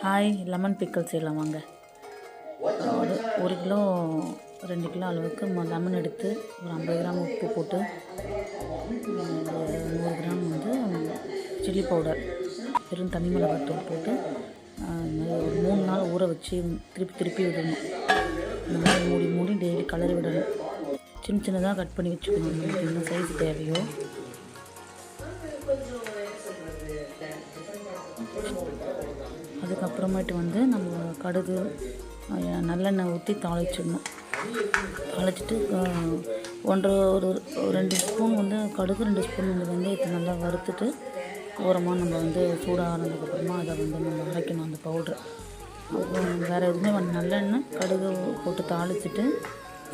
Hi, lemon பிக்கல் செய்யலாம் வாங்க. ஒரு கிலோ 2 கிலோ அளவுக்கு லெமன் எடுத்து ஒரு 50 கிராம் உப்பு போட்டு 100 கிராம் சில்லி பவுடர் வெறும் தனி மிளகாத்தூள் போட்டு ஒரு 3 நாள் ஊற வச்சு திருப்பி விடணும். இந்த மாதிரி மூடி டெய்லி கலரி விடணும். சின்னதாக கட் பண்ணி வச்சுக்கணும். நமக்கு என்ன சைஸ் தேவையோ. அதுக்கப்புறமேட்டு நம்ம கடுகு நல்லெண்ணெய் ஊற்றி தாளிச்சிடணும். தாளிச்சிட்டு ஒரு 2 ஸ்பூன் கடுகு, 2 ஸ்பூன் வெந்தயத்தை நல்லா வறுத்துட்டு ஓரமாக நம்ம சூடானதுக்கப்புறமா அதை நம்ம அரைக்கணும் அந்த பவுட்ரு. அப்புறம் வேறு எதுவுமே நல்லெண்ணெய் கடுகு போட்டு தாளிச்சிட்டு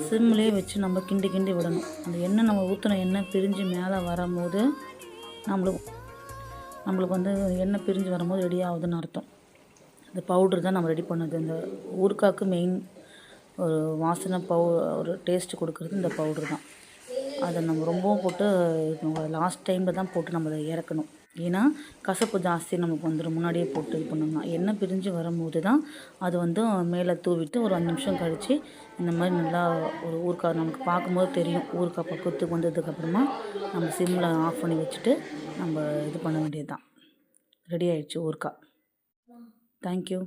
சிம்லேயே வச்சு நம்ம கிண்டி விடணும். அந்த எண்ணெய் நம்ம ஊற்றின எண்ணெய் பிரிஞ்சு மேலே வரும்போது நம்மளுக்கு எண்ணெய் பிரிஞ்சு வரும்போது ரெடி ஆகுதுன்னு அர்த்தம். இந்த பவுட்ரு தான் நம்ம ரெடி பண்ணது. இந்த ஊறுகாய்க்கு மெயின் ஒரு வாசனை ஒரு டேஸ்ட்டு கொடுக்குறது இந்த பவுட்ரு தான். அதை நம்ம ரொம்பவும் போட்டு லாஸ்ட் டைமில் தான் போட்டு நம்ம அதை இறக்கணும். ஏன்னா கசப்பு ஜாஸ்தி நமக்கு முன்னாடியே போட்டு இது பண்ணோம்னா எண்ணெய் பிரிஞ்சு வரும்போது தான் அது மேலே தூவிட்டு ஒரு 5 நிமிஷம் கழித்து இந்த மாதிரி நல்லா ஒரு ஊறுகாய் நமக்கு பார்க்கும்போது தெரியும். ஊறுகாய் பக்குவத்துக்கு வந்ததுக்கப்புறமா நம்ம சிம்மில் ஆஃப் பண்ணி வச்சுட்டு நம்ம இது பண்ண வேண்டியது தான். ரெடி ஆகிடுச்சு ஊறுகாய். தேங்க்யூ.